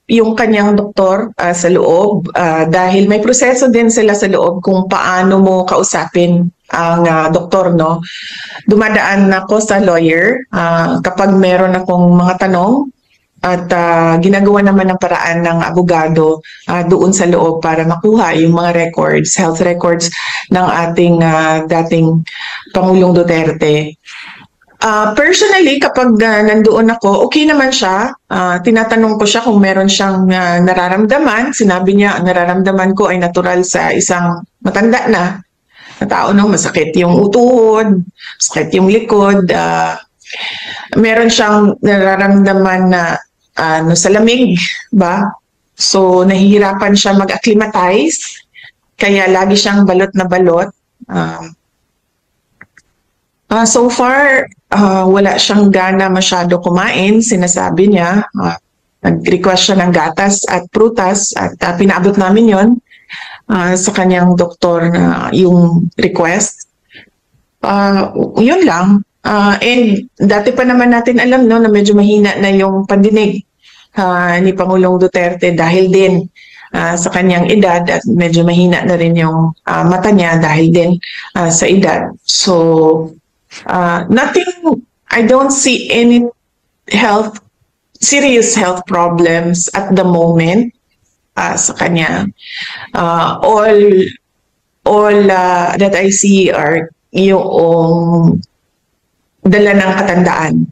yung kanyang doktor sa loob dahil may proseso din sila sa loob kung paano mo kausapin ang doktor, no? Dumadaan ako sa lawyer kapag meron akong mga tanong at ginagawa naman ng paraan ng abogado doon sa loob para makuha yung mga records, health records ng ating dating Pangulong Duterte. Personally, kapag nandoon ako, okay naman siya. Tinatanong ko siya kung meron siyang nararamdaman. Sinabi niya, ang nararamdaman ko ay natural sa isang matanda na tao, no? Masakit yung utuhod, masakit yung likod. Meron siyang nararamdaman na sa lamig, ba? So, nahihirapan siya mag-acclimatize. Kaya lagi siyang balot na balot. So far, wala siyang gana masyado kumain. Sinasabi niya, nag-request siya ng gatas at prutas at pinaabot namin yon sa kanyang doktor na yung request. Yun lang. And dati pa naman natin alam, no, na medyo mahina na yung pandinig ni Pangulong Duterte dahil din sa kanyang edad at medyo mahina na rin yung mata niya dahil din sa edad. So, nothing, I don't see any serious health problems at the moment sa kanya. All that I see are yung dala ng katandaan.